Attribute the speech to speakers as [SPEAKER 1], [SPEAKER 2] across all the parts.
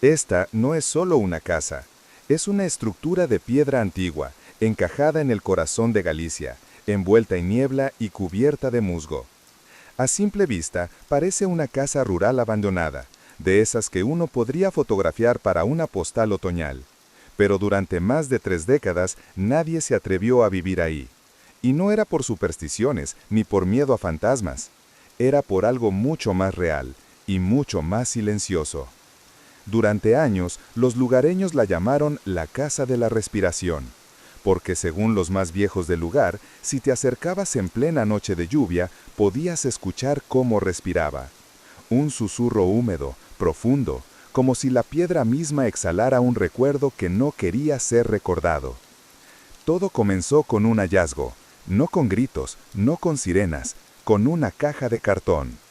[SPEAKER 1] Esta no es solo una casa, es una estructura de piedra antigua, encajada en el corazón de Galicia, envuelta en niebla y cubierta de musgo. A simple vista, parece una casa rural abandonada, de esas que uno podría fotografiar para una postal otoñal. Pero durante más de 3 décadas nadie se atrevió a vivir ahí. Y no era por supersticiones ni por miedo a fantasmas. Era por algo mucho más real y mucho más silencioso. Durante años, los lugareños la llamaron la Casa de la Respiración, porque según los más viejos del lugar, si te acercabas en plena noche de lluvia, podías escuchar cómo respiraba. Un susurro húmedo, profundo, como si la piedra misma exhalara un recuerdo que no quería ser recordado. Todo comenzó con un hallazgo, no con gritos, no con sirenas, con una caja de cartón.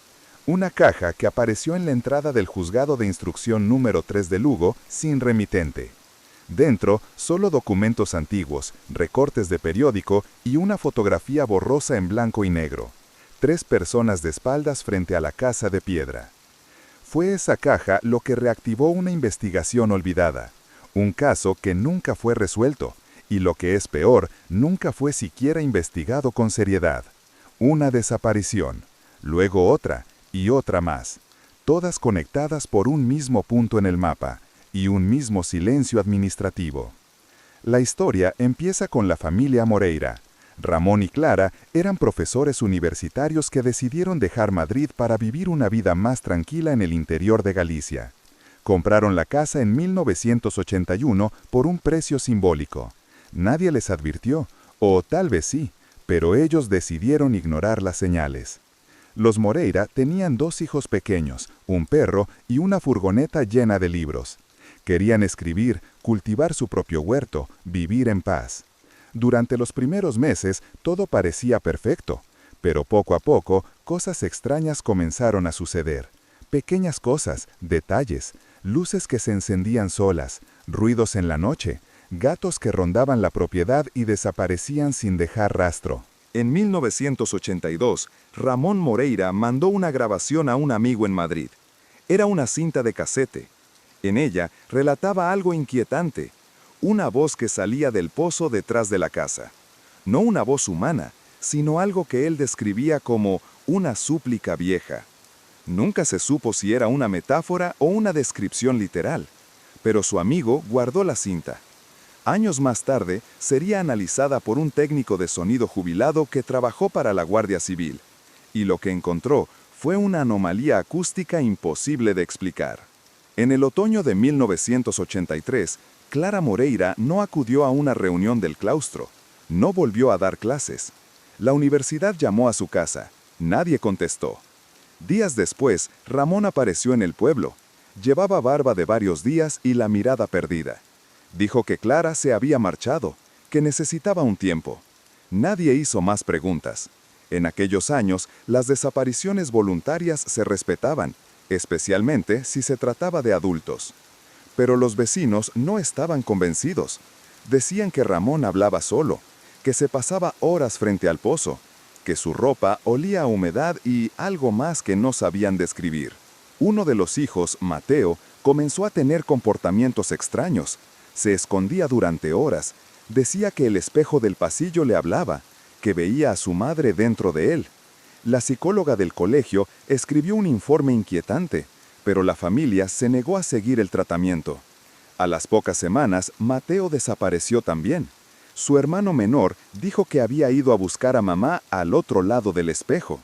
[SPEAKER 1] Una caja que apareció en la entrada del juzgado de instrucción número 3 de Lugo sin remitente. Dentro, solo documentos antiguos, recortes de periódico y una fotografía borrosa en blanco y negro. 3 personas de espaldas frente a la casa de piedra. Fue esa caja lo que reactivó una investigación olvidada, un caso que nunca fue resuelto, y lo que es peor, nunca fue siquiera investigado con seriedad. Una desaparición, luego otra y otra más, todas conectadas por un mismo punto en el mapa y un mismo silencio administrativo. La historia empieza con la familia Moreira. Ramón y Clara eran profesores universitarios que decidieron dejar Madrid para vivir una vida más tranquila en el interior de Galicia. Compraron la casa en 1981 por un precio simbólico. Nadie les advirtió, o tal vez sí, pero ellos decidieron ignorar las señales. Los Moreira tenían 2 hijos pequeños, un perro y una furgoneta llena de libros. Querían escribir, cultivar su propio huerto, vivir en paz. Durante los primeros meses todo parecía perfecto, pero poco a poco cosas extrañas comenzaron a suceder. Pequeñas cosas, detalles, luces que se encendían solas, ruidos en la noche, gatos que rondaban la propiedad y desaparecían sin dejar rastro. En 1982, Ramón Moreira mandó una grabación a un amigo en Madrid. Era una cinta de casete. En ella relataba algo inquietante. Una voz que salía del pozo detrás de la casa. No una voz humana, sino algo que él describía como una súplica vieja. Nunca se supo si era una metáfora o una descripción literal, pero su amigo guardó la cinta. Años más tarde, sería analizada por un técnico de sonido jubilado que trabajó para la Guardia Civil, y lo que encontró fue una anomalía acústica imposible de explicar. En el otoño de 1983, Clara Moreira no acudió a una reunión del claustro, no volvió a dar clases. La universidad llamó a su casa, nadie contestó. Días después, Ramón apareció en el pueblo. Llevaba barba de varios días y la mirada perdida. Dijo que Clara se había marchado, que necesitaba un tiempo. Nadie hizo más preguntas. En aquellos años, las desapariciones voluntarias se respetaban, especialmente si se trataba de adultos. Pero los vecinos no estaban convencidos. Decían que Ramón hablaba solo, que se pasaba horas frente al pozo, que su ropa olía a humedad y algo más que no sabían describir. Uno de los hijos, Mateo, comenzó a tener comportamientos extraños. Se escondía durante horas. Decía que el espejo del pasillo le hablaba, que veía a su madre dentro de él. La psicóloga del colegio escribió un informe inquietante, pero la familia se negó a seguir el tratamiento. A las pocas semanas, Mateo desapareció también. Su hermano menor dijo que había ido a buscar a mamá al otro lado del espejo.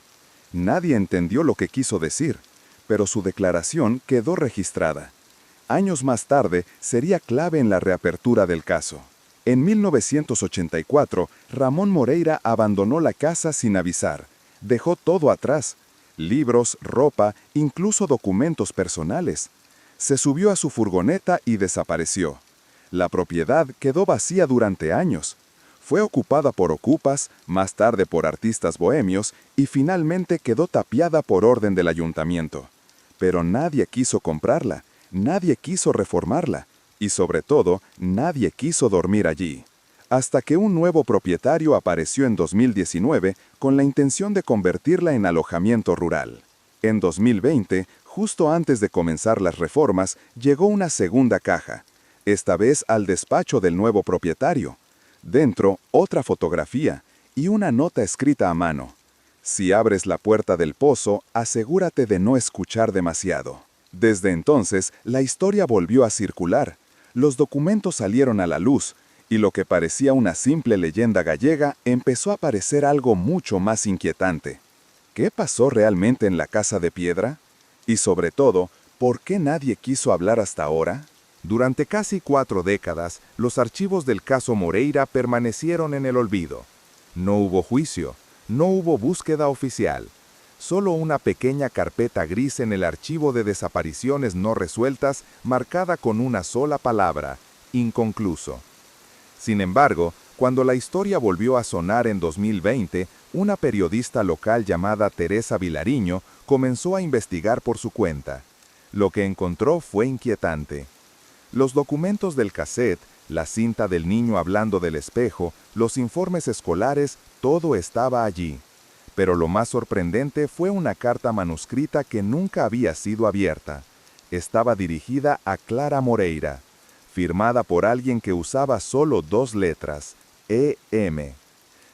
[SPEAKER 1] Nadie entendió lo que quiso decir, pero su declaración quedó registrada. Años más tarde, sería clave en la reapertura del caso. En 1984, Ramón Moreira abandonó la casa sin avisar. Dejó todo atrás. Libros, ropa, incluso documentos personales. Se subió a su furgoneta y desapareció. La propiedad quedó vacía durante años. Fue ocupada por ocupas, más tarde por artistas bohemios y finalmente quedó tapiada por orden del ayuntamiento. Pero nadie quiso comprarla, nadie quiso reformarla y sobre todo nadie quiso dormir allí. Hasta que un nuevo propietario apareció en 2019 con la intención de convertirla en alojamiento rural. En 2020, Justo antes de comenzar las reformas, llegó una segunda caja, esta vez al despacho del nuevo propietario. Dentro, otra fotografía y una nota escrita a mano. Si abres la puerta del pozo, asegúrate de no escuchar demasiado. Desde entonces, la historia volvió a circular. Los documentos salieron a la luz, y lo que parecía una simple leyenda gallega empezó a parecer algo mucho más inquietante. ¿Qué pasó realmente en la casa de piedra? Y sobre todo, ¿por qué nadie quiso hablar hasta ahora? Durante casi 4 décadas, los archivos del caso Moreira permanecieron en el olvido. No hubo juicio, no hubo búsqueda oficial. Solo una pequeña carpeta gris en el archivo de desapariciones no resueltas, marcada con una sola palabra: inconcluso. Sin embargo, cuando la historia volvió a sonar en 2020, una periodista local llamada Teresa Vilariño comenzó a investigar por su cuenta. Lo que encontró fue inquietante. Los documentos del cassette, la cinta del niño hablando del espejo, los informes escolares, todo estaba allí. Pero lo más sorprendente fue una carta manuscrita que nunca había sido abierta. Estaba dirigida a Clara Moreira, firmada por alguien que usaba solo 2 letras, E.M.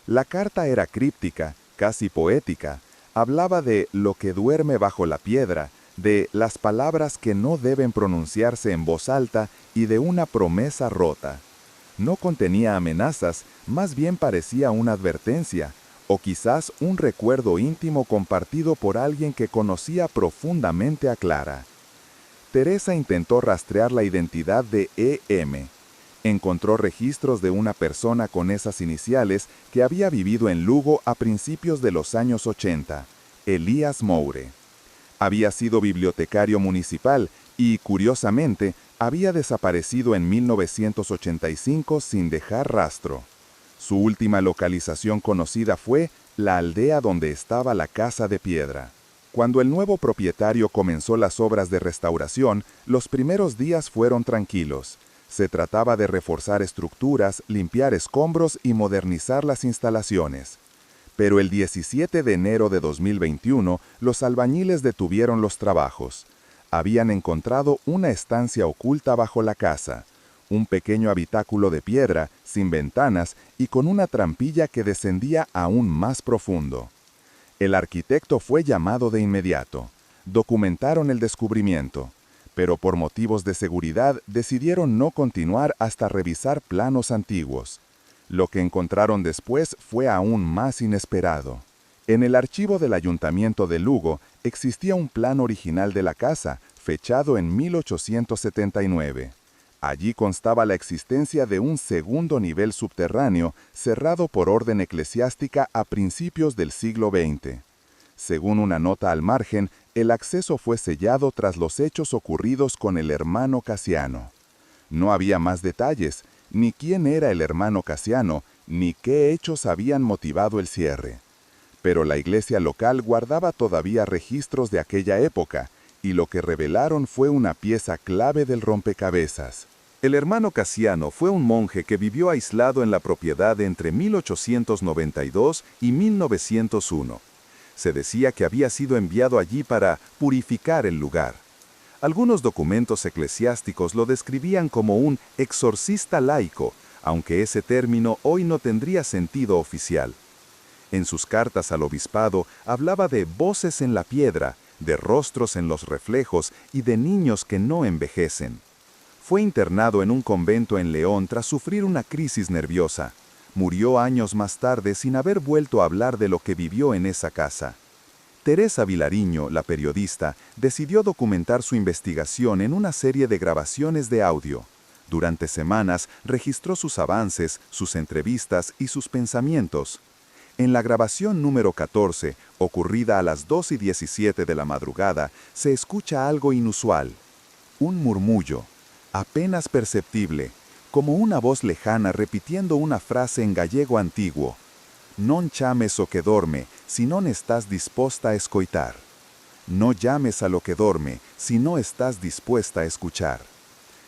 [SPEAKER 1] La carta era críptica, casi poética. Hablaba de lo que duerme bajo la piedra, de las palabras que no deben pronunciarse en voz alta y de una promesa rota. No contenía amenazas, más bien parecía una advertencia, o quizás un recuerdo íntimo compartido por alguien que conocía profundamente a Clara. Teresa intentó rastrear la identidad de E.M. Encontró registros de una persona con esas iniciales que había vivido en Lugo a principios de los años 80, Elías Moure. Había sido bibliotecario municipal y, curiosamente, había desaparecido en 1985 sin dejar rastro. Su última localización conocida fue la aldea donde estaba la casa de piedra. Cuando el nuevo propietario comenzó las obras de restauración, los primeros días fueron tranquilos. Se trataba de reforzar estructuras, limpiar escombros y modernizar las instalaciones. Pero el 17 de enero de 2021, los albañiles detuvieron los trabajos. Habían encontrado una estancia oculta bajo la casa, un pequeño habitáculo de piedra, sin ventanas y con una trampilla que descendía aún más profundo. El arquitecto fue llamado de inmediato. Documentaron el descubrimiento, pero por motivos de seguridad decidieron no continuar hasta revisar planos antiguos. Lo que encontraron después fue aún más inesperado. En el archivo del Ayuntamiento de Lugo existía un plan original de la casa, fechado en 1879. Allí constaba la existencia de un segundo nivel subterráneo cerrado por orden eclesiástica a principios del siglo XX. Según una nota al margen, el acceso fue sellado tras los hechos ocurridos con el hermano Casiano. No había más detalles, ni quién era el hermano Casiano, ni qué hechos habían motivado el cierre. Pero la iglesia local guardaba todavía registros de aquella época, y lo que revelaron fue una pieza clave del rompecabezas. El hermano Casiano fue un monje que vivió aislado en la propiedad entre 1892 y 1901. Se decía que había sido enviado allí para purificar el lugar. Algunos documentos eclesiásticos lo describían como un exorcista laico, aunque ese término hoy no tendría sentido oficial. En sus cartas al obispado hablaba de voces en la piedra, de rostros en los reflejos y de niños que no envejecen. Fue internado en un convento en León tras sufrir una crisis nerviosa. Murió años más tarde sin haber vuelto a hablar de lo que vivió en esa casa. Teresa Vilariño, la periodista, decidió documentar su investigación en una serie de grabaciones de audio. Durante semanas registró sus avances, sus entrevistas y sus pensamientos. En la grabación número 14, ocurrida a las 2:17 de la madrugada, se escucha algo inusual. Un murmullo, apenas perceptible, como una voz lejana repitiendo una frase en gallego antiguo. Non chames o que dorme, si non estás disposta a escoitar. No llames a lo que dorme, si no estás dispuesta a escuchar.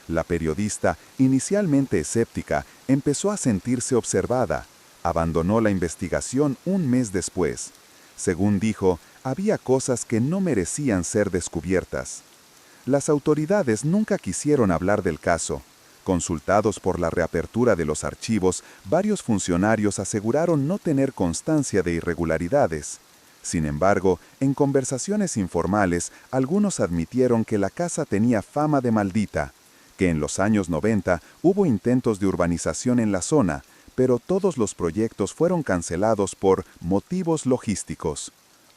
[SPEAKER 1] La periodista, inicialmente escéptica, empezó a sentirse observada. Abandonó la investigación un mes después. Según dijo,
[SPEAKER 2] había cosas que no merecían ser descubiertas. Las autoridades nunca quisieron hablar del caso. Consultados por la reapertura de los archivos, varios funcionarios aseguraron no tener constancia de irregularidades. Sin embargo, en conversaciones informales, algunos admitieron que la casa tenía fama de maldita, que en los años 90 hubo intentos de urbanización en la zona, pero todos los proyectos fueron cancelados por motivos logísticos.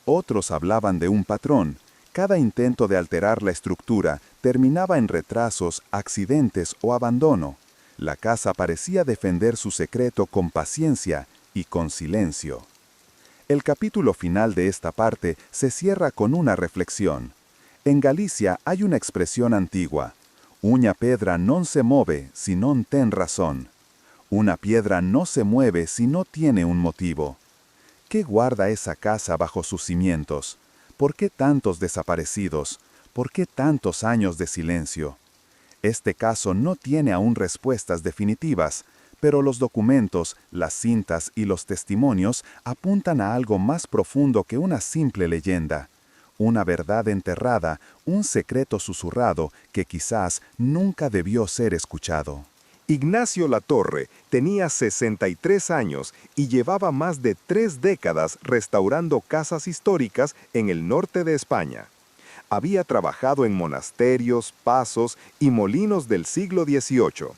[SPEAKER 2] Otros hablaban de un patrón. Cada intento de alterar la estructura terminaba en retrasos, accidentes o abandono. La casa parecía defender su secreto con paciencia y con silencio. El capítulo final de esta parte se cierra con una reflexión. En Galicia hay una expresión antigua: «Una pedra non se move si non ten razón». Una piedra no se mueve si no tiene un motivo. ¿Qué guarda esa casa bajo sus cimientos? ¿Por qué tantos desaparecidos? ¿Por qué tantos años de silencio? Este caso no tiene aún respuestas definitivas, pero los documentos, las cintas y los testimonios apuntan a algo más profundo que una simple leyenda. Una verdad enterrada, un secreto susurrado que quizás nunca debió ser escuchado.
[SPEAKER 1] Ignacio Latorre tenía 63 años y llevaba más de 3 décadas restaurando casas históricas en el norte de España. Había trabajado en monasterios, pasos y molinos del siglo XVIII,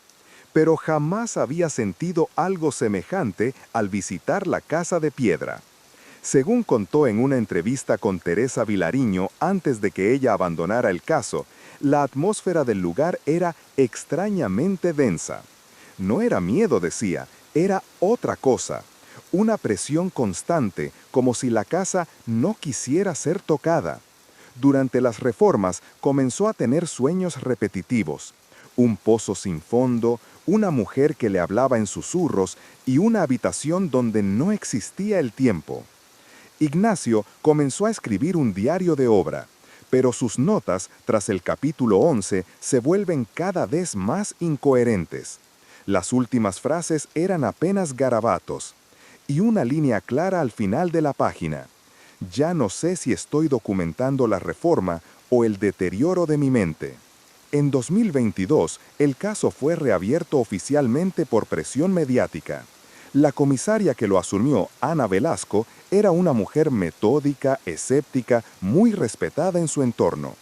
[SPEAKER 1] pero jamás había sentido algo semejante al visitar la Casa de Piedra. Según contó en una entrevista con Teresa Vilariño antes de que ella abandonara el caso, la atmósfera del lugar era extrañamente densa. No era miedo, decía, era otra cosa. Una presión constante, como si la casa no quisiera ser tocada. Durante las reformas comenzó a tener sueños repetitivos. Un pozo sin fondo, una mujer que le hablaba en susurros y una habitación donde no existía el tiempo. Ignacio comenzó a escribir un diario de obra, pero sus notas, tras el capítulo 11, se vuelven cada vez más incoherentes. Las últimas frases eran apenas garabatos, y una línea clara al final de la página. Ya no sé si estoy documentando la reforma o el deterioro de mi mente. En 2022, el caso fue reabierto oficialmente por presión mediática. La comisaria que lo asumió, Ana Velasco, era una mujer metódica, escéptica, muy respetada en su entorno.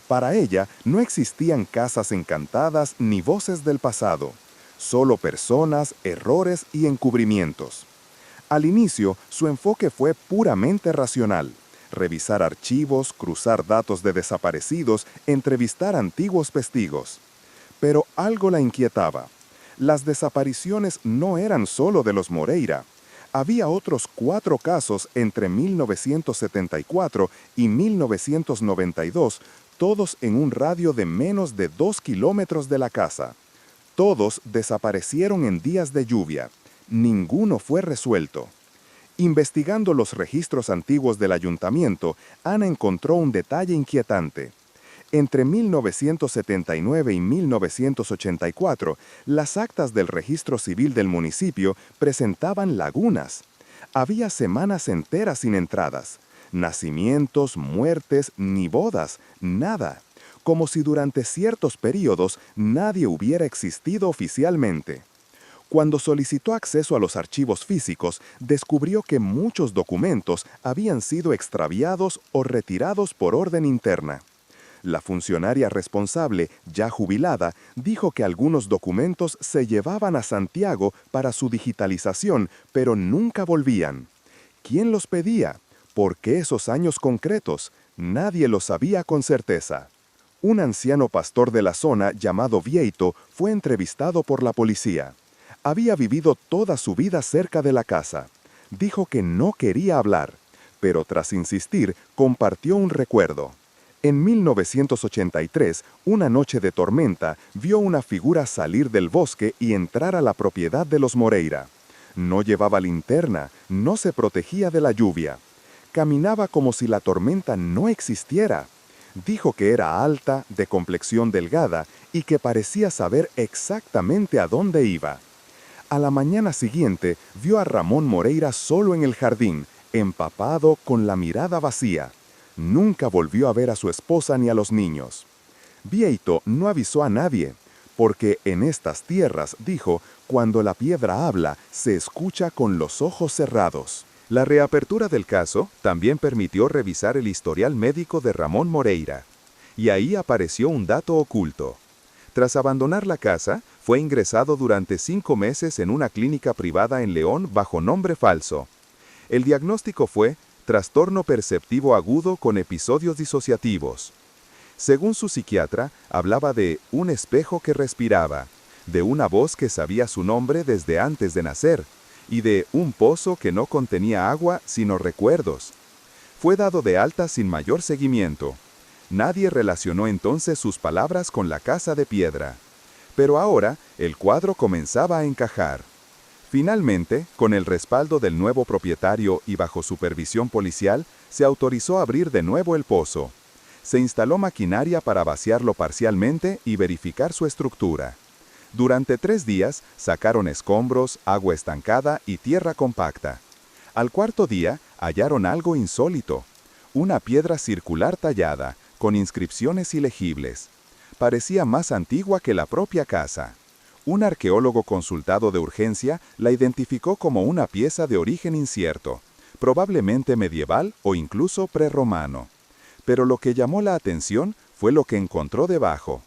[SPEAKER 1] Para ella no existían casas encantadas ni voces del pasado, solo personas, errores y encubrimientos. Al inicio, su enfoque fue puramente racional: revisar archivos, cruzar datos de desaparecidos, entrevistar antiguos testigos. Pero algo la inquietaba. Las desapariciones no eran solo de los Moreira. Había otros 4 casos entre 1974 y 1992, todos en un radio de menos de 2 kilómetros de la casa. Todos desaparecieron en días de lluvia. Ninguno fue resuelto. Investigando los registros antiguos del ayuntamiento, Ana encontró un detalle inquietante. Entre 1979 y 1984, las actas del registro civil del municipio presentaban lagunas. Había semanas enteras sin entradas. Nacimientos, muertes, ni bodas, nada. Como si durante ciertos periodos nadie hubiera existido oficialmente. Cuando solicitó acceso a los archivos físicos, descubrió que muchos documentos habían sido extraviados o retirados por orden interna. La funcionaria responsable, ya jubilada, dijo que algunos documentos se llevaban a Santiago para su digitalización, pero nunca volvían. ¿Quién los pedía? ¿Por qué esos años concretos? Nadie lo sabía con certeza. Un anciano pastor de la zona, llamado Vieito, fue entrevistado por la policía. Había vivido toda su vida cerca de la casa. Dijo que no quería hablar, pero tras insistir, compartió un recuerdo. En 1983, una noche de tormenta, vio una figura salir del bosque y entrar a la propiedad de los Moreira. No llevaba linterna, no se protegía de la lluvia. Caminaba como si la tormenta no existiera. Dijo que era alta, de complexión delgada y que parecía saber exactamente a dónde iba. A la mañana siguiente, vio a Ramón Moreira solo en el jardín, empapado, con la mirada vacía.
[SPEAKER 2] Nunca volvió a ver a su esposa ni a los niños. Vieito no avisó a nadie, porque en estas tierras, dijo, cuando la piedra habla, se escucha con los ojos cerrados.
[SPEAKER 1] La reapertura del caso también permitió revisar el historial médico de Ramón Moreira. Y ahí apareció un dato oculto. Tras abandonar la casa, fue ingresado durante 5 meses en una clínica privada en León bajo nombre falso. El diagnóstico fue trastorno perceptivo agudo con episodios disociativos. Según su psiquiatra, hablaba de un espejo que respiraba, de una voz que sabía su nombre desde antes de nacer, y de un pozo que no contenía agua sino recuerdos. Fue dado de alta sin mayor seguimiento. Nadie relacionó entonces sus palabras con la casa de piedra. Pero ahora, el cuadro comenzaba a encajar. Finalmente, con el respaldo del nuevo propietario y bajo supervisión policial, se autorizó abrir de nuevo el pozo. Se instaló maquinaria para vaciarlo parcialmente y verificar su estructura. Durante 3 días, sacaron escombros, agua estancada y tierra compacta. Al cuarto día, hallaron algo insólito. Una piedra circular tallada, con inscripciones ilegibles. Parecía más antigua que la propia casa. Un arqueólogo consultado de urgencia la identificó como una pieza de origen incierto, probablemente medieval o incluso prerromano. Pero lo que llamó la atención fue lo que encontró debajo.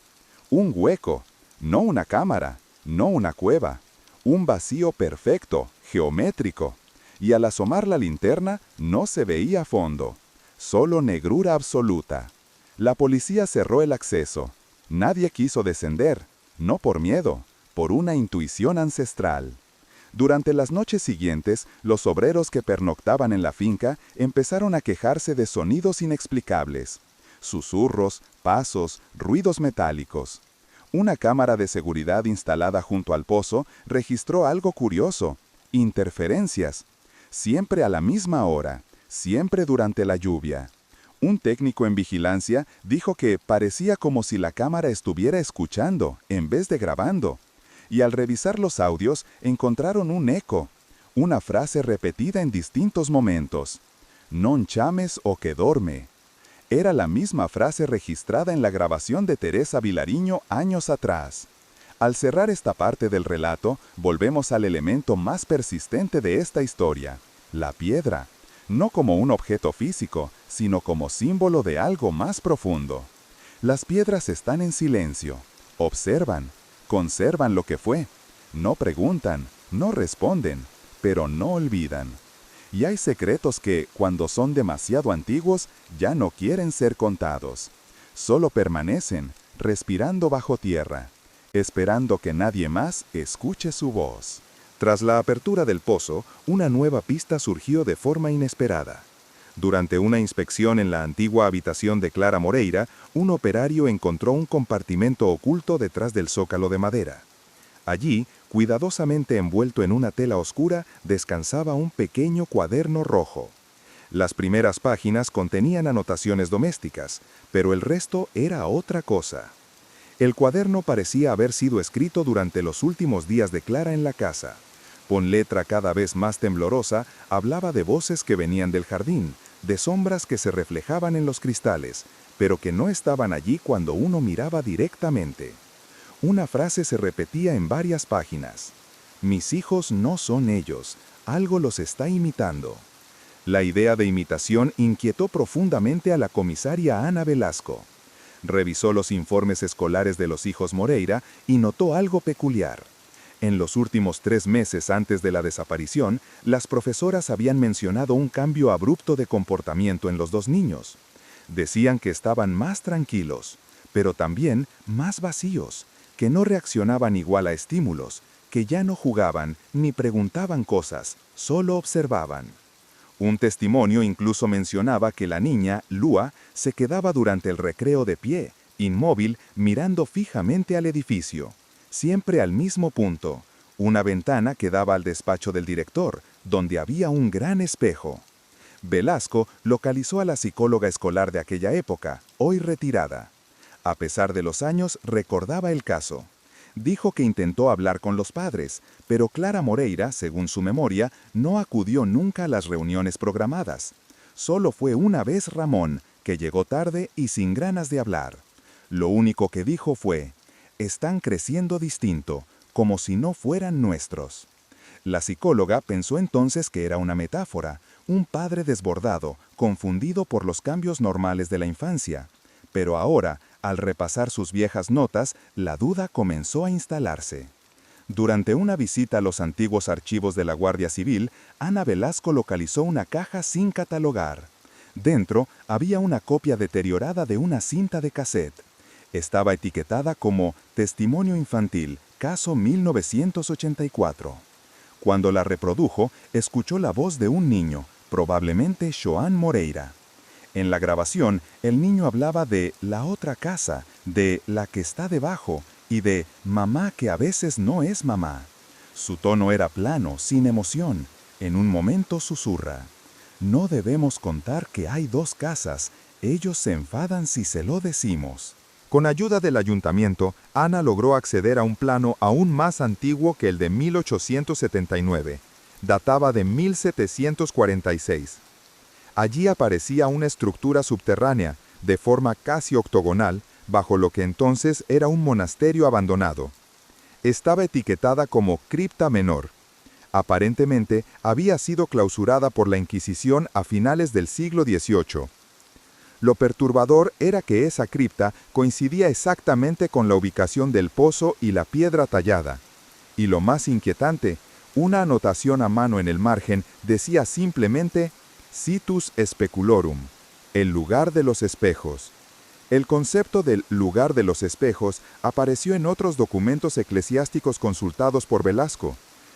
[SPEAKER 1] Un hueco, no una cámara, no una cueva, un vacío perfecto, geométrico. Y al asomar la linterna no se veía fondo, solo negrura absoluta. La policía cerró el acceso. Nadie quiso descender, no por miedo, por una intuición ancestral. Durante las noches siguientes, los obreros que pernoctaban en la finca empezaron a quejarse de sonidos inexplicables. Susurros, pasos, ruidos metálicos. Una cámara de seguridad instalada junto al pozo registró algo curioso: interferencias. Siempre a la misma hora, siempre durante la lluvia. Un técnico en vigilancia dijo que parecía como si la cámara estuviera escuchando, en vez de grabando. Y al revisar los audios, encontraron un eco, una frase repetida en distintos momentos. «Non chames o que dorme». Era la misma frase registrada en la grabación de Teresa Vilariño años atrás. Al cerrar esta parte del relato, volvemos al elemento más persistente de esta historia, la piedra. No como un objeto físico, sino como símbolo de algo más profundo. Las piedras están en silencio, observan, conservan lo que fue, no preguntan, no responden, pero no olvidan. Y hay secretos que, cuando son demasiado antiguos, ya no quieren ser contados. Solo permanecen, respirando bajo tierra, esperando que nadie más escuche su voz. Tras la apertura del pozo, una nueva pista surgió de forma inesperada. Durante una inspección en la antigua habitación de Clara Moreira, un operario encontró un compartimento oculto detrás del zócalo de madera. Allí, cuidadosamente envuelto en una tela oscura, descansaba un pequeño cuaderno rojo. Las primeras páginas contenían anotaciones domésticas, pero el resto era otra cosa. El cuaderno parecía haber sido escrito durante los últimos días de Clara en la casa. Con letra cada vez más temblorosa, hablaba de voces que venían del jardín, de sombras que se reflejaban en los cristales, pero que no estaban allí cuando uno miraba directamente. Una frase se repetía en varias páginas. «Mis hijos no son ellos, algo los está imitando». La idea de imitación inquietó profundamente a la comisaria Ana Velasco. Revisó los informes escolares de los hijos Moreira y notó algo peculiar. En los últimos 3 meses antes de la desaparición, las profesoras habían mencionado un cambio abrupto de comportamiento en los 2 niños. Decían que estaban más tranquilos, pero también más vacíos, que no reaccionaban igual a estímulos, que ya no jugaban ni preguntaban cosas, solo observaban. Un testimonio incluso mencionaba que la niña, Lua, se quedaba durante el recreo de pie, inmóvil, mirando fijamente al edificio. Siempre al mismo punto, una ventana que daba al despacho del director, donde había un gran espejo. Velasco localizó a la psicóloga escolar de aquella época, hoy retirada. A pesar de los años, recordaba el caso. Dijo que intentó hablar con los padres, pero Clara Moreira, según su memoria, no acudió nunca a las reuniones programadas. Solo fue una vez Ramón,
[SPEAKER 2] que llegó tarde y sin ganas de hablar. Lo único que dijo fue, «Están creciendo distinto, como si no fueran nuestros». La psicóloga pensó entonces que era una metáfora, un padre desbordado, confundido por los cambios normales de la infancia. Pero ahora, al repasar sus viejas notas, la duda comenzó a instalarse. Durante una visita a los antiguos archivos de la Guardia Civil, Ana Velasco localizó una caja sin catalogar. Dentro había una copia deteriorada de una cinta de cassette. Estaba etiquetada como Testimonio Infantil, caso 1984. Cuando la reprodujo, escuchó la voz de un niño, probablemente Xoán Moreira. En la grabación, el niño hablaba de la otra casa, de la que está debajo, y de mamá que a veces no es mamá. Su tono era plano, sin emoción. En un momento susurra. No debemos contar que hay dos casas. Ellos se enfadan si se lo decimos.
[SPEAKER 1] Con ayuda del ayuntamiento, Ana logró acceder a un plano aún más antiguo que el de 1879. Databa de 1746. Allí aparecía una estructura subterránea, de forma casi octogonal, bajo lo que entonces era un monasterio abandonado. Estaba etiquetada como cripta menor. Aparentemente, había sido clausurada por la Inquisición a finales del siglo XVIII. Lo perturbador era que esa cripta coincidía exactamente con la ubicación del pozo y la piedra tallada. Y lo más inquietante, una anotación a mano en el margen decía simplemente Situs Speculorum, el lugar de los espejos. El concepto del lugar de los espejos apareció en otros documentos eclesiásticos consultados por Velasco.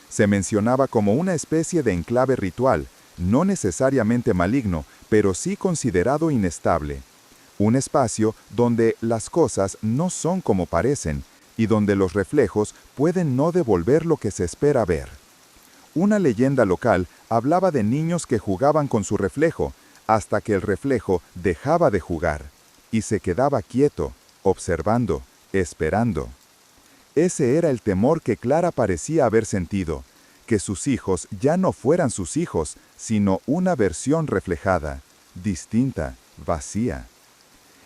[SPEAKER 1] Se mencionaba como una especie de enclave ritual, no necesariamente maligno, pero sí considerado inestable. Un espacio donde las cosas no son como parecen y donde los reflejos pueden no devolver lo que se espera ver. Una leyenda local hablaba de niños que jugaban con su reflejo, hasta que el reflejo dejaba de jugar, y se quedaba quieto, observando, esperando. Ese era el temor que Clara parecía haber sentido, que sus hijos ya no fueran sus hijos, sino una versión reflejada, distinta, vacía.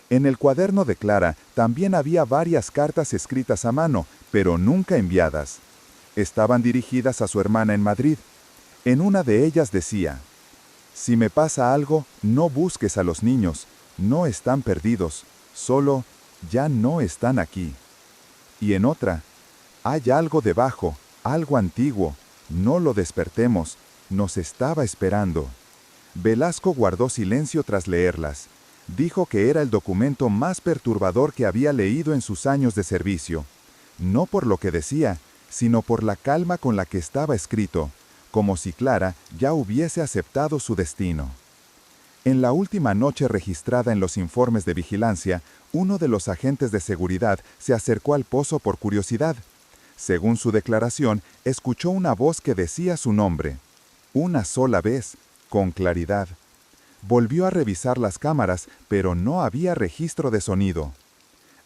[SPEAKER 1] En el cuaderno de Clara también había varias cartas escritas a mano, pero nunca enviadas. Estaban dirigidas a su hermana en Madrid. En una de ellas decía, «Si me pasa algo, no busques a los niños, no están perdidos, solo ya no están aquí». Y en otra, «Hay algo debajo, algo antiguo, no lo despertemos, nos estaba esperando». Velasco guardó silencio tras leerlas. Dijo que era el documento más perturbador que había leído en sus años de servicio. No por lo que decía, sino por la calma con la que estaba escrito, como si Clara ya hubiese aceptado su destino. En la última noche registrada en los informes de vigilancia, uno de los agentes de seguridad se acercó al pozo por curiosidad. Según su declaración, escuchó una voz que decía su nombre. Una sola vez, con claridad. Volvió a revisar las cámaras, pero no había registro de sonido.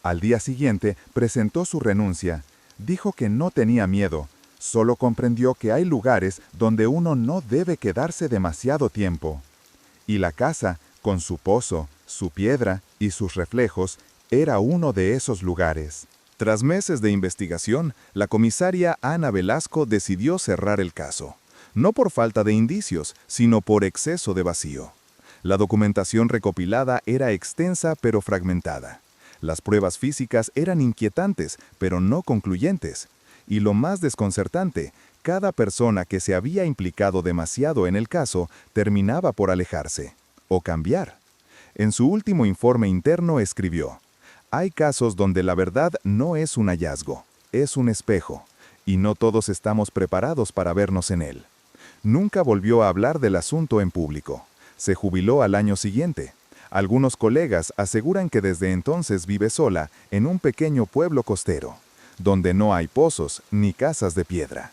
[SPEAKER 1] Al día siguiente, presentó su renuncia. Dijo que no tenía miedo, solo comprendió que hay lugares donde uno no debe quedarse demasiado tiempo. Y la casa, con su pozo, su piedra y sus reflejos, era uno de esos lugares. Tras meses de investigación, la comisaria Ana Velasco decidió cerrar el caso. No por falta de indicios, sino por exceso de vacío. La documentación recopilada era extensa pero fragmentada. Las pruebas físicas eran inquietantes, pero no concluyentes. Y lo más desconcertante, cada persona que se había implicado demasiado en el caso terminaba por alejarse o cambiar. En su último informe interno escribió, «Hay casos donde la verdad no es un hallazgo, es un espejo, y no todos estamos preparados para vernos en él». Nunca volvió a hablar del asunto en público. Se jubiló al año siguiente. Algunos colegas aseguran que desde entonces vive sola en un pequeño pueblo costero, donde no hay pozos ni casas de piedra.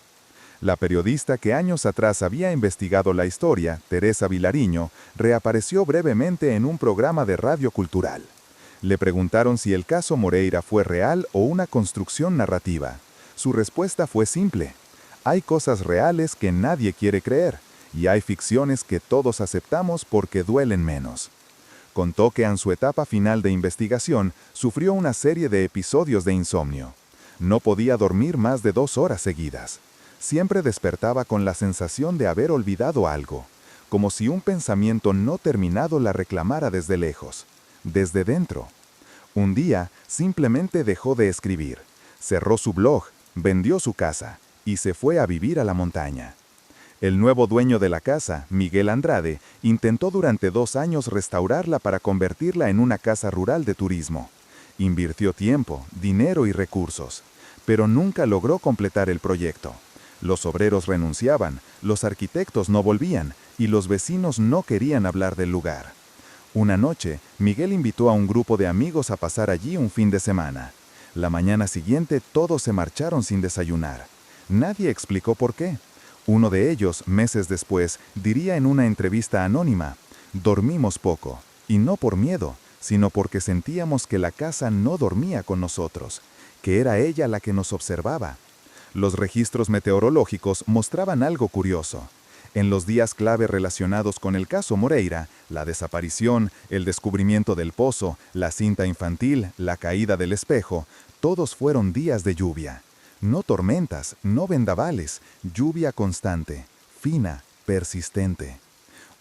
[SPEAKER 1] La periodista que años atrás había investigado la historia, Teresa Vilariño, reapareció brevemente en un programa de radio cultural. Le preguntaron si el caso Moreira fue real o una construcción narrativa. Su respuesta fue simple. Hay cosas reales que nadie quiere creer, y hay ficciones que todos aceptamos porque duelen menos.
[SPEAKER 2] Contó que en su etapa final de investigación sufrió una serie de episodios de insomnio. No podía dormir más de 2 horas seguidas. Siempre despertaba con la sensación de haber olvidado algo, como si un pensamiento no terminado la reclamara desde lejos, desde dentro. Un día, simplemente dejó de escribir, cerró su blog, vendió su casa y se fue a vivir a la montaña. El nuevo dueño de la casa, Miguel Andrade, intentó durante 2 años restaurarla para convertirla en una casa rural de turismo. Invirtió tiempo, dinero y recursos, pero nunca logró completar el proyecto. Los obreros renunciaban, los arquitectos no volvían y los vecinos no querían hablar del lugar. Una noche, Miguel invitó a un grupo de amigos a pasar allí un fin de semana. La mañana siguiente todos se marcharon sin desayunar. Nadie explicó por qué. Uno de ellos, meses después, diría en una entrevista anónima: «Dormimos poco, y no por miedo, sino porque sentíamos que la casa no dormía con nosotros, que era ella la que nos observaba». Los registros meteorológicos mostraban algo curioso. En los días clave relacionados con el caso Moreira, la desaparición, el descubrimiento del pozo, la cinta infantil, la caída del espejo, todos fueron días de lluvia. No tormentas, no vendavales, lluvia constante, fina, persistente.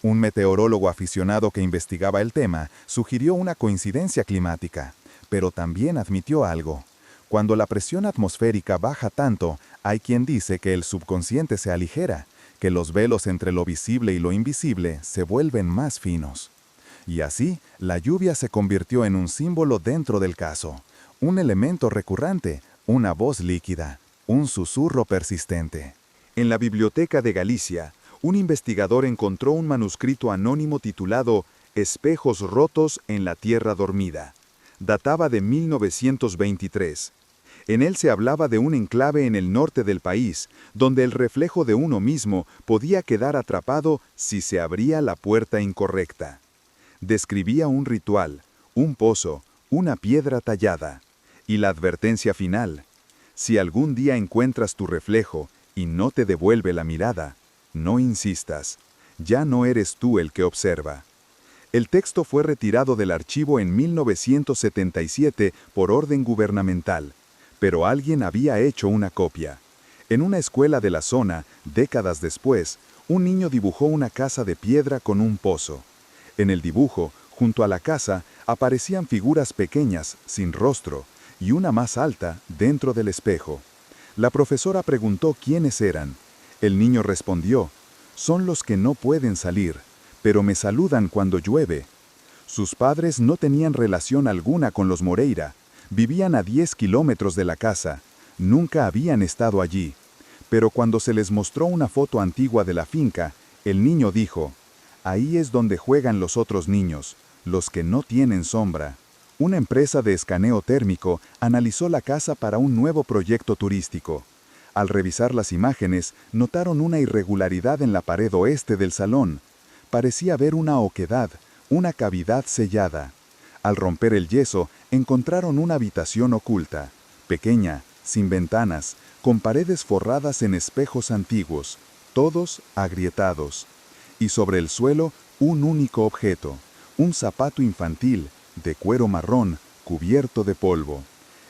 [SPEAKER 2] Un meteorólogo aficionado que investigaba el tema sugirió una coincidencia climática, pero también admitió algo. Cuando la presión atmosférica baja tanto, hay quien dice que el subconsciente se aligera, que los velos entre lo visible y lo invisible se vuelven más finos. Y así, la lluvia se convirtió en un símbolo dentro del caso, un elemento recurrente, una voz líquida, un susurro persistente. En la Biblioteca de Galicia, un investigador encontró un manuscrito anónimo titulado «Espejos rotos en la tierra dormida». Databa de 1923. En él se hablaba de un enclave en el norte del país, donde el reflejo de uno mismo podía quedar atrapado si se abría la puerta incorrecta. Describía un ritual, un pozo, una piedra tallada, y la advertencia final: si algún día encuentras tu reflejo y no te devuelve la mirada, no insistas, ya no eres tú el que observa. El texto fue retirado del archivo en 1977 por orden gubernamental, pero alguien había hecho una copia. En una escuela de la zona, décadas después, un niño dibujó una casa de piedra con un pozo. En el dibujo, junto a la casa, aparecían figuras pequeñas, sin rostro, y una más alta, dentro del espejo. La profesora preguntó quiénes eran. El niño respondió: «Son los que no pueden salir, pero me saludan cuando llueve». Sus padres no tenían relación alguna con los Moreira. Vivían a 10 kilómetros de la casa. Nunca habían estado allí. Pero cuando se les mostró una foto antigua de la finca, el niño dijo: «Ahí es donde juegan los otros niños, los que no tienen sombra». Una empresa de escaneo térmico analizó la casa para un nuevo proyecto turístico. Al revisar las imágenes, notaron una irregularidad en la pared oeste del salón. Parecía haber una oquedad, una cavidad sellada. Al romper el yeso, encontraron una habitación oculta, pequeña, sin ventanas, con paredes forradas en espejos antiguos, todos agrietados. Y sobre el suelo, un único objeto, un zapato infantil, de cuero marrón, cubierto de polvo.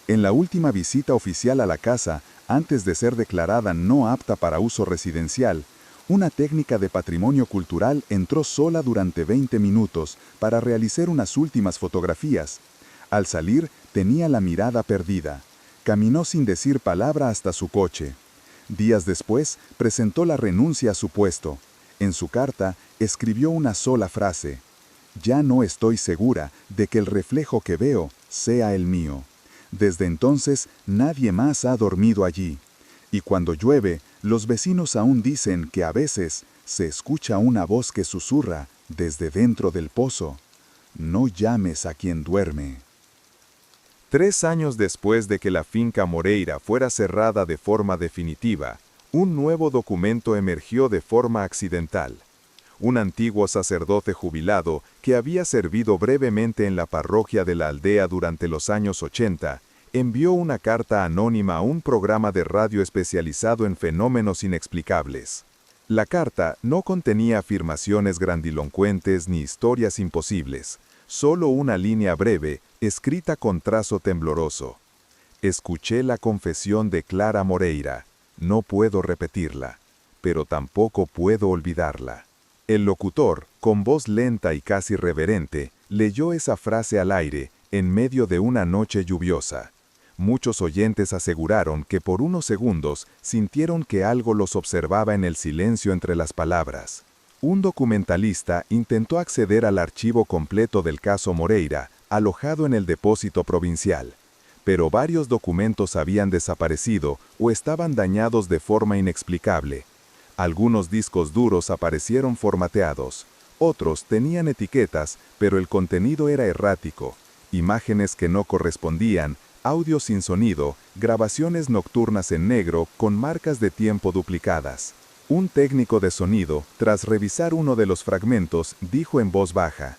[SPEAKER 2] En la última visita oficial a la casa, antes de ser declarada no apta para uso residencial, una técnica de patrimonio cultural entró sola durante 20 minutos para realizar unas últimas fotografías. Al salir, tenía la mirada perdida. Caminó sin decir palabra hasta su coche. Días después, presentó la renuncia a su puesto. En su carta, escribió una sola frase: «Ya no estoy segura de que el reflejo que veo sea el mío». Desde entonces, nadie más ha dormido allí. Y cuando llueve, los vecinos aún dicen que a veces se escucha una voz que susurra desde dentro del pozo: «No llames a quien duerme». 3 años después de que la finca Moreira fuera cerrada de forma definitiva, un nuevo documento emergió de forma accidental. Un antiguo sacerdote jubilado que había servido brevemente en la parroquia de la aldea durante los años 80, envió una carta anónima a un programa de radio especializado en fenómenos inexplicables. La carta no contenía afirmaciones grandilocuentes ni historias imposibles, Solo una línea breve, escrita con trazo tembloroso. Escuché la confesión de Clara Moreira. No puedo repetirla, pero tampoco puedo olvidarla. El locutor, con voz lenta y casi reverente, leyó esa frase al aire, en medio de una noche lluviosa. Muchos oyentes aseguraron que por unos segundos sintieron que algo los observaba en el silencio entre las palabras. Un documentalista intentó acceder al archivo completo del caso Moreira, alojado en el depósito provincial. Pero varios documentos habían desaparecido o estaban dañados de forma inexplicable. Algunos discos duros aparecieron formateados. Otros tenían etiquetas, pero el contenido era errático. Imágenes que no correspondían, audio sin sonido, grabaciones nocturnas en negro con marcas de tiempo duplicadas. Un técnico de sonido, tras revisar uno de los fragmentos, dijo en voz baja: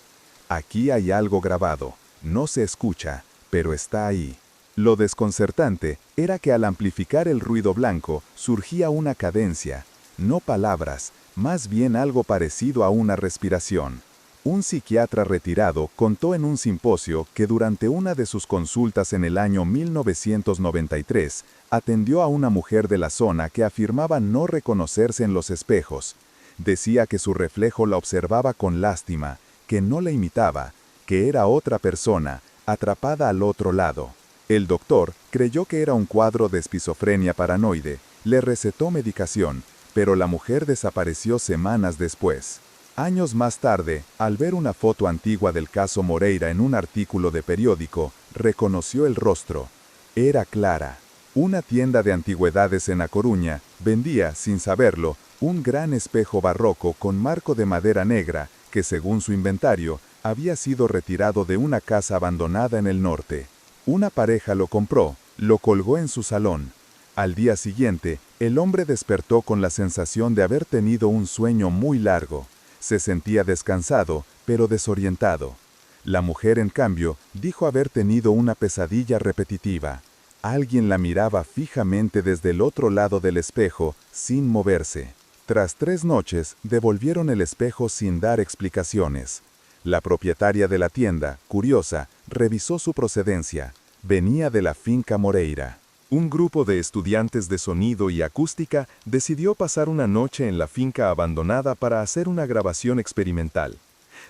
[SPEAKER 2] «Aquí hay algo grabado. No se escucha, pero está ahí». Lo desconcertante era que al amplificar el ruido blanco surgía una cadencia, no palabras, más bien algo parecido a una respiración. Un psiquiatra retirado contó en un simposio que durante una de sus consultas en el año 1993, atendió a una mujer de la zona que afirmaba no reconocerse en los espejos. Decía que su reflejo la observaba con lástima, que no la imitaba, que era otra persona, atrapada al otro lado. El doctor creyó que era un cuadro de esquizofrenia paranoide, le recetó medicación, pero la mujer desapareció semanas después. Años más tarde, al ver una foto antigua del caso Moreira en un artículo de periódico, reconoció el rostro. Era Clara. Una tienda de antigüedades en A Coruña vendía, sin saberlo, un gran espejo barroco con marco de madera negra que, según su inventario, había sido retirado de una casa abandonada en el norte. Una pareja lo compró, lo colgó en su salón. Al día siguiente, el hombre despertó con la sensación de haber tenido un sueño muy largo. Se sentía descansado, pero desorientado. La mujer, en cambio, dijo haber tenido una pesadilla repetitiva. Alguien la miraba fijamente desde el otro lado del espejo, sin moverse. Tras 3 noches, devolvieron el espejo sin dar explicaciones. La propietaria de la tienda, curiosa, revisó su procedencia. Venía de la finca Moreira. Un grupo de estudiantes de sonido y acústica decidió pasar una noche en la finca abandonada para hacer una grabación experimental.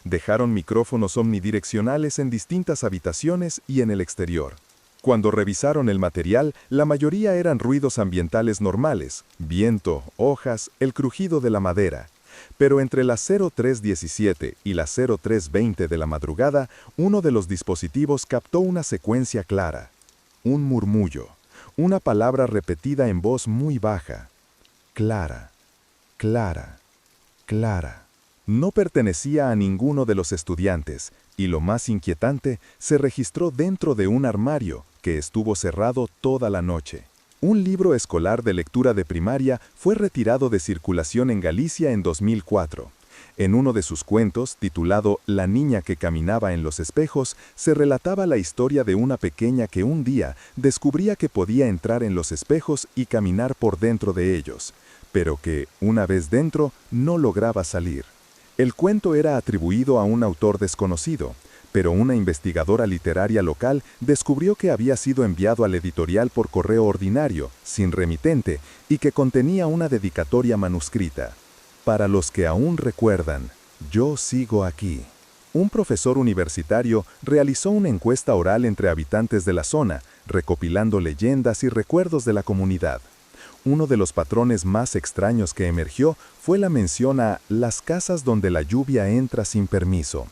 [SPEAKER 2] Dejaron micrófonos omnidireccionales en distintas habitaciones y en el exterior. Cuando revisaron el material, la mayoría eran ruidos ambientales normales: viento, hojas, el crujido de la madera. Pero entre las 03:17 y las 03:20 de la madrugada, uno de los dispositivos captó una secuencia clara. Un murmullo. Una palabra repetida en voz muy baja. Clara, Clara, Clara. No pertenecía a ninguno de los estudiantes, y lo más inquietante, se registró dentro de un armario que estuvo cerrado toda la noche. Un libro escolar de lectura de primaria fue retirado de circulación en Galicia en 2004. En uno de sus cuentos, titulado La niña que caminaba en los espejos, se relataba la historia de una pequeña que un día descubría que podía entrar en los espejos y caminar por dentro de ellos, pero que, una vez dentro, no lograba salir. El cuento era atribuido a un autor desconocido, pero una investigadora literaria local descubrió que había sido enviado al editorial por correo ordinario, sin remitente, y que contenía una dedicatoria manuscrita. Para los que aún recuerdan, yo sigo aquí. Un profesor universitario realizó una encuesta oral entre habitantes de la zona, recopilando leyendas y recuerdos de la comunidad. Uno de los patrones más extraños que emergió fue la mención a las casas donde la lluvia entra sin permiso.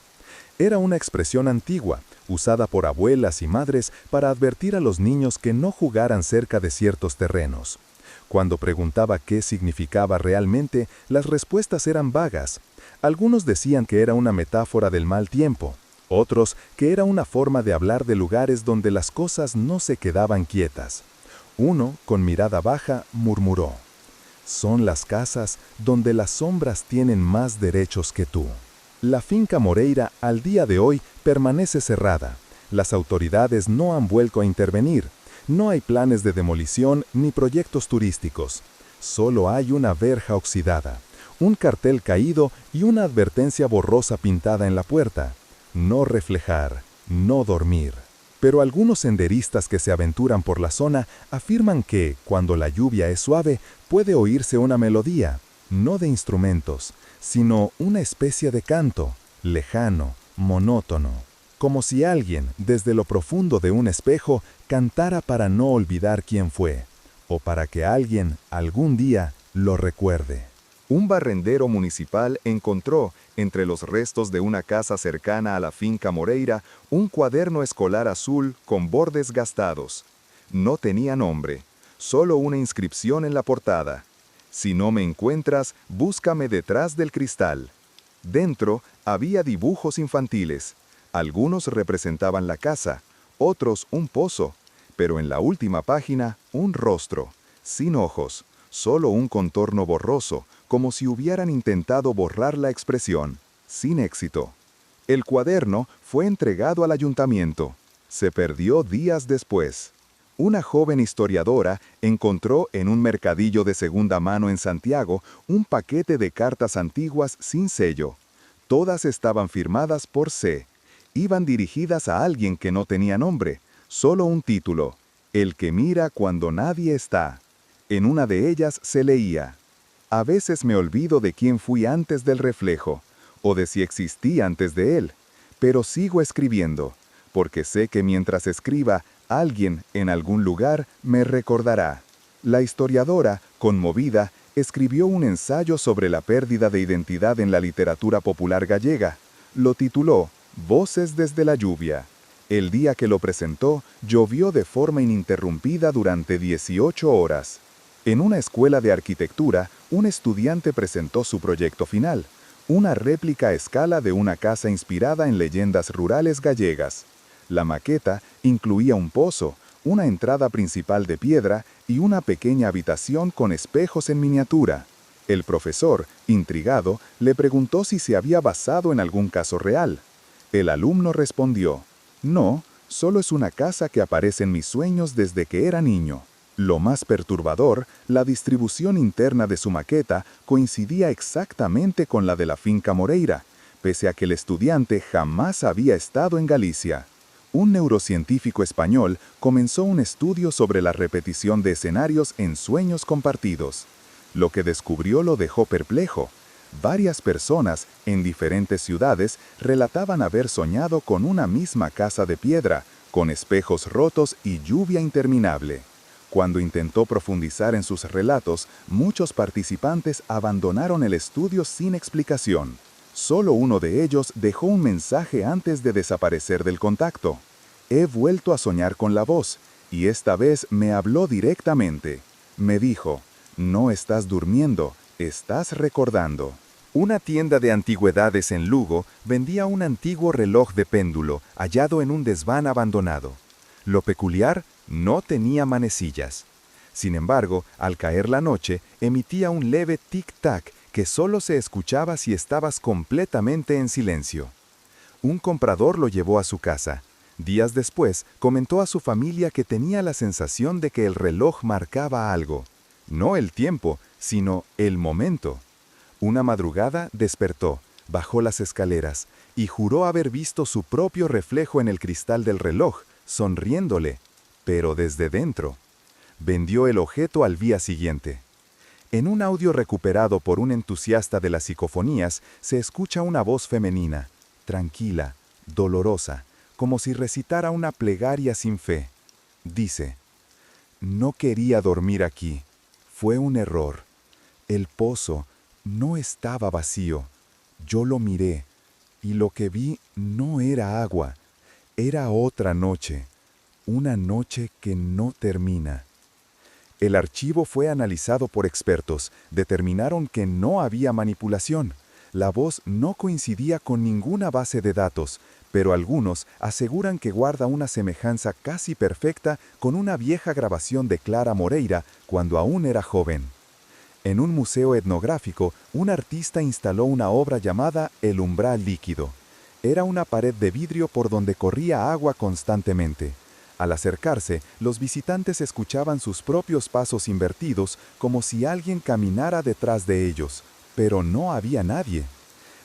[SPEAKER 2] Era una expresión antigua, usada por abuelas y madres para advertir a los niños que no jugaran cerca de ciertos terrenos. Cuando preguntaba qué significaba realmente, las respuestas eran vagas. Algunos decían que era una metáfora del mal tiempo, otros que era una forma de hablar de lugares donde las cosas no se quedaban quietas. Uno, con mirada baja, murmuró: «Son las casas donde las sombras tienen más derechos que tú». La finca Moreira, al día de hoy, permanece cerrada. Las autoridades no han vuelto a intervenir. No hay planes de demolición ni proyectos turísticos. Solo hay una verja oxidada, un cartel caído y una advertencia borrosa pintada en la puerta.
[SPEAKER 1] no reflejar, no dormir. Pero algunos senderistas que se aventuran por la zona afirman que, cuando la lluvia es suave, puede oírse una melodía, no de instrumentos, sino una especie de canto, lejano, monótono, como si alguien, desde lo profundo de un espejo, cantara para no olvidar quién fue, o para que alguien, algún día, lo recuerde.
[SPEAKER 2] Un barrendero municipal encontró, entre los restos de una casa cercana a la finca Moreira, un cuaderno escolar azul con bordes gastados. No tenía nombre, solo una inscripción en la portada. Si no me encuentras, búscame detrás del cristal. Dentro había dibujos infantiles. Algunos representaban la casa, otros un pozo, pero en la última página un rostro, sin ojos, solo un contorno borroso, como si hubieran intentado borrar la expresión, sin éxito. El cuaderno fue entregado al ayuntamiento. Se perdió días después. Una joven historiadora encontró en un mercadillo de segunda mano en Santiago un paquete de cartas antiguas sin sello. Todas estaban firmadas por C. Iban dirigidas a alguien que no tenía nombre, solo un título: El que mira cuando nadie está. En una de ellas se leía: a veces me olvido de quién fui antes del reflejo, o de si existí antes de él, pero sigo escribiendo, porque sé que mientras escriba, alguien en algún lugar me recordará. La historiadora, conmovida, escribió un ensayo sobre la pérdida de identidad en la literatura popular gallega. Lo tituló Voces desde la lluvia. El día que lo presentó, llovió de forma ininterrumpida durante 18 horas. En una escuela de arquitectura, un estudiante presentó su proyecto final, una réplica a escala de una casa inspirada en leyendas rurales gallegas. La maqueta incluía un pozo, una entrada principal de piedra y una pequeña habitación con espejos en miniatura. El profesor, intrigado, le preguntó si se había basado en algún caso real. El alumno respondió: no, solo es una casa que aparece en mis sueños desde que era niño. Lo más perturbador, la distribución interna de su maqueta coincidía exactamente con la de la finca Moreira, pese a que el estudiante jamás había estado en Galicia. Un neurocientífico español comenzó un estudio sobre la repetición de escenarios en sueños compartidos. Lo que descubrió lo dejó perplejo. Varias personas, en diferentes ciudades, relataban haber soñado con una misma casa de piedra, con espejos rotos y lluvia interminable. Cuando intentó profundizar en sus relatos, muchos participantes abandonaron el estudio sin explicación. Solo uno de ellos dejó un mensaje antes de desaparecer del contacto. He vuelto a soñar con la voz, y esta vez me habló directamente. Me dijo: no estás durmiendo, estás recordando. Una tienda de antigüedades en Lugo vendía un antiguo reloj de péndulo hallado en un desván abandonado. Lo peculiar, no tenía manecillas. Sin embargo, al caer la noche, emitía un leve tic-tac que solo se escuchaba si estabas completamente en silencio. Un comprador lo llevó a su casa. Días después, comentó a su familia que tenía la sensación de que el reloj marcaba algo. No el tiempo, sino el momento. Una madrugada despertó, bajó las escaleras y juró haber visto su propio reflejo en el cristal del reloj, sonriéndole, pero desde dentro. Vendió el objeto al día siguiente. En un audio recuperado por un entusiasta de las psicofonías, se escucha una voz femenina, tranquila, dolorosa, como si recitara una plegaria sin fe. Dice: no quería dormir aquí. Fue un error. El pozo no estaba vacío. Yo lo miré, y lo que vi no era agua. Era otra noche. Una noche que no termina. El archivo fue analizado por expertos. Determinaron que no había manipulación. La voz no coincidía con ninguna base de datos, pero algunos aseguran que guarda una semejanza casi perfecta con una vieja grabación de Clara Moreira cuando aún era joven. En un museo etnográfico, un artista instaló una obra llamada El umbral líquido. Era una pared de vidrio por donde corría agua constantemente. Al acercarse, los visitantes escuchaban sus propios pasos invertidos como si alguien caminara detrás de ellos, pero no había nadie.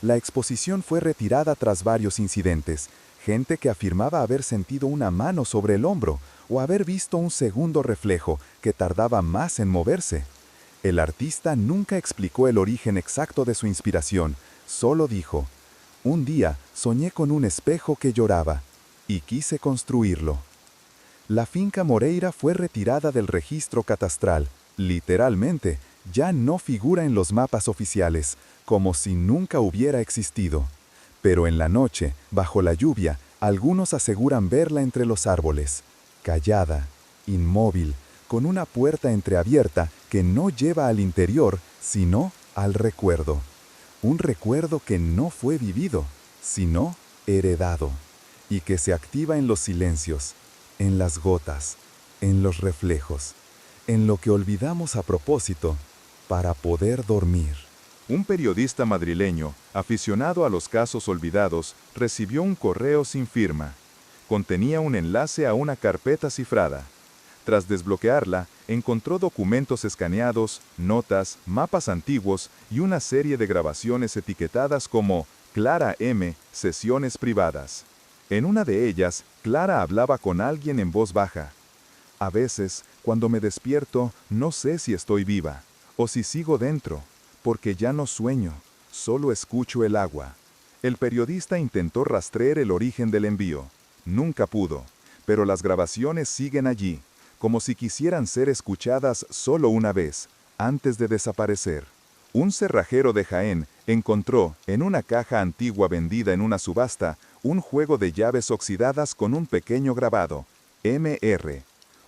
[SPEAKER 2] La exposición fue retirada tras varios incidentes. Gente que afirmaba haber sentido una mano sobre el hombro o haber visto un segundo reflejo que tardaba más en moverse. El artista nunca explicó el origen exacto de su inspiración, solo dijo: "Un día soñé con un espejo que lloraba y quise construirlo". La finca Moreira fue retirada del registro catastral. Literalmente, ya no figura en los mapas oficiales, como si nunca hubiera existido. Pero en la noche, bajo la lluvia, algunos aseguran verla entre los árboles, callada, inmóvil, con una puerta entreabierta que no lleva al interior, sino al recuerdo. Un recuerdo que no fue vivido, sino heredado, y que se activa en los silencios, en las gotas, en los reflejos, en lo que olvidamos a propósito para poder dormir.
[SPEAKER 1] Un periodista madrileño, aficionado a los casos olvidados, recibió un correo sin firma. Contenía un enlace a una carpeta cifrada. Tras desbloquearla, encontró documentos escaneados, notas, mapas antiguos y una serie de grabaciones etiquetadas como Clara M. Sesiones privadas. En una de ellas, Clara hablaba con alguien en voz baja. A veces, cuando me despierto, no sé si estoy viva o si sigo dentro, porque ya no sueño, solo escucho el agua. El periodista intentó rastrear el origen del envío. Nunca pudo, pero las grabaciones siguen allí, como si quisieran ser escuchadas solo una vez, antes de desaparecer. Un cerrajero de Jaén encontró, en una caja antigua vendida en una subasta, un juego de llaves oxidadas con un pequeño grabado, MR.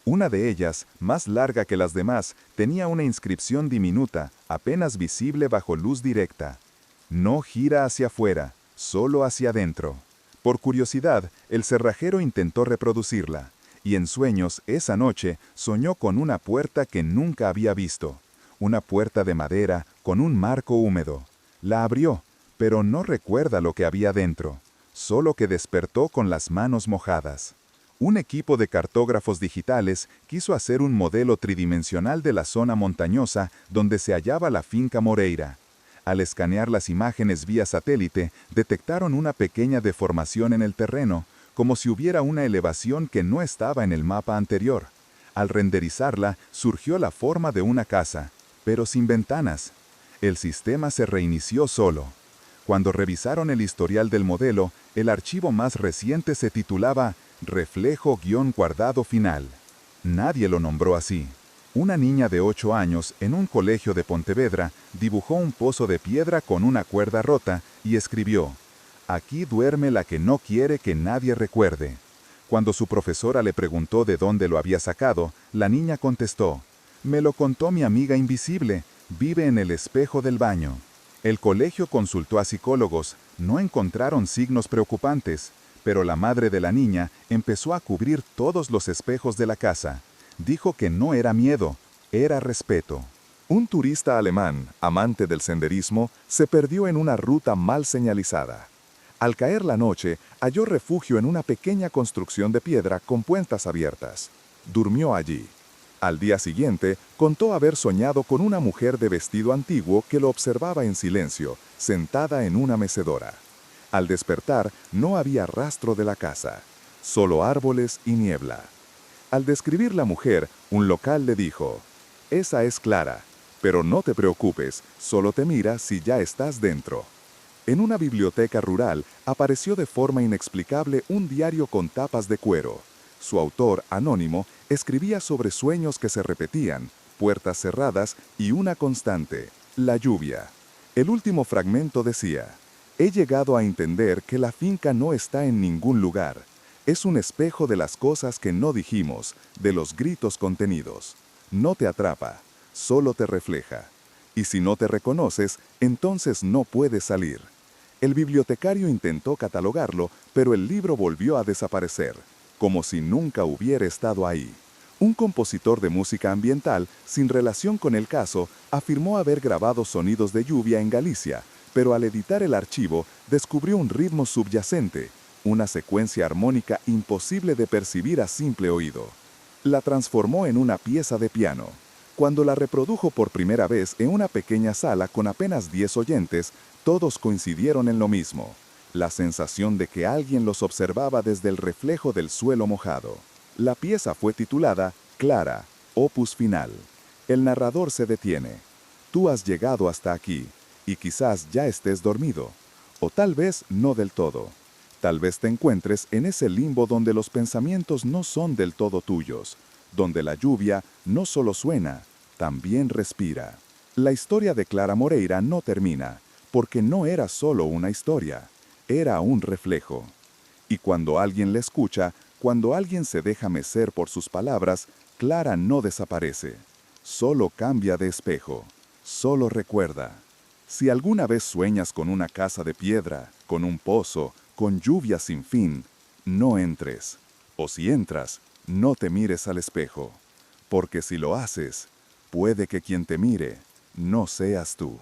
[SPEAKER 1] Una de ellas, más larga que las demás, tenía una inscripción diminuta, apenas visible bajo luz directa. No gira hacia afuera, solo hacia adentro. Por curiosidad, el cerrajero intentó reproducirla, y en sueños, esa noche, soñó con una puerta que nunca había visto. Una puerta de madera, con un marco húmedo. La abrió, pero no recuerda lo que había dentro, solo que despertó con las manos mojadas. Un equipo de cartógrafos digitales quiso hacer un modelo tridimensional de la zona montañosa donde se hallaba la finca Moreira. Al escanear las imágenes vía satélite, detectaron una pequeña deformación en el terreno, como si hubiera una elevación que no estaba en el mapa anterior. Al renderizarla, surgió la forma de una casa, pero sin ventanas. El sistema se reinició solo. Cuando revisaron el historial del modelo, el archivo más reciente se titulaba Reflejo-guardado final. Nadie lo nombró así. Una niña de 8 años, en un colegio de Pontevedra, dibujó un pozo de piedra con una cuerda rota y escribió: "Aquí duerme la que no quiere que nadie recuerde". Cuando su profesora le preguntó de dónde lo había sacado, la niña contestó: "Me lo contó mi amiga invisible, vive en el espejo del baño". El colegio consultó a psicólogos, no encontraron signos preocupantes, pero la madre de la niña empezó a cubrir todos los espejos de la casa. Dijo que no era miedo, era respeto. Un turista alemán, amante del senderismo, se perdió en una ruta mal señalizada. Al caer la noche, halló refugio en una pequeña construcción de piedra con puertas abiertas. Durmió allí. Al día siguiente, contó haber soñado con una mujer de vestido antiguo que lo observaba en silencio, sentada en una mecedora. Al despertar, no había rastro de la casa, solo árboles y niebla. Al describir la mujer, un local le dijo: "Esa es Clara, pero no te preocupes, solo te mira si ya estás dentro". En una biblioteca rural, apareció de forma inexplicable un diario con tapas de cuero. Su autor, anónimo, escribía sobre sueños que se repetían, puertas cerradas y una constante, la lluvia. El último fragmento decía: "He llegado a entender que la finca no está en ningún lugar. Es un espejo de las cosas que no dijimos, de los gritos contenidos. No te atrapa, solo te refleja. Y si no te reconoces, entonces no puedes salir". El bibliotecario intentó catalogarlo, pero el libro volvió a desaparecer, como si nunca hubiera estado ahí. Un compositor de música ambiental, sin relación con el caso, afirmó haber grabado sonidos de lluvia en Galicia, pero al editar el archivo, descubrió un ritmo subyacente, una secuencia armónica imposible de percibir a simple oído. La transformó en una pieza de piano. Cuando la reprodujo por primera vez en una pequeña sala con apenas 10 oyentes,
[SPEAKER 2] Todos coincidieron en lo mismo, la sensación de que alguien los observaba desde el reflejo del suelo mojado. La pieza fue titulada Clara, opus final. El narrador se detiene. Tú has llegado hasta aquí, y quizás ya estés dormido, o tal vez no del todo. Tal vez te encuentres en ese limbo donde los pensamientos no son del todo tuyos, donde la lluvia no solo suena, también respira. La historia de Clara Moreira no termina, porque no era solo una historia, era un reflejo. Y cuando alguien la escucha, cuando alguien se deja mecer por sus palabras, Clara no desaparece, solo cambia de espejo, solo recuerda. Si alguna vez sueñas con una casa de piedra, con un pozo, con lluvia sin fin, no entres. O si entras, no te mires al espejo, porque si lo haces, puede que quien te mire no seas tú.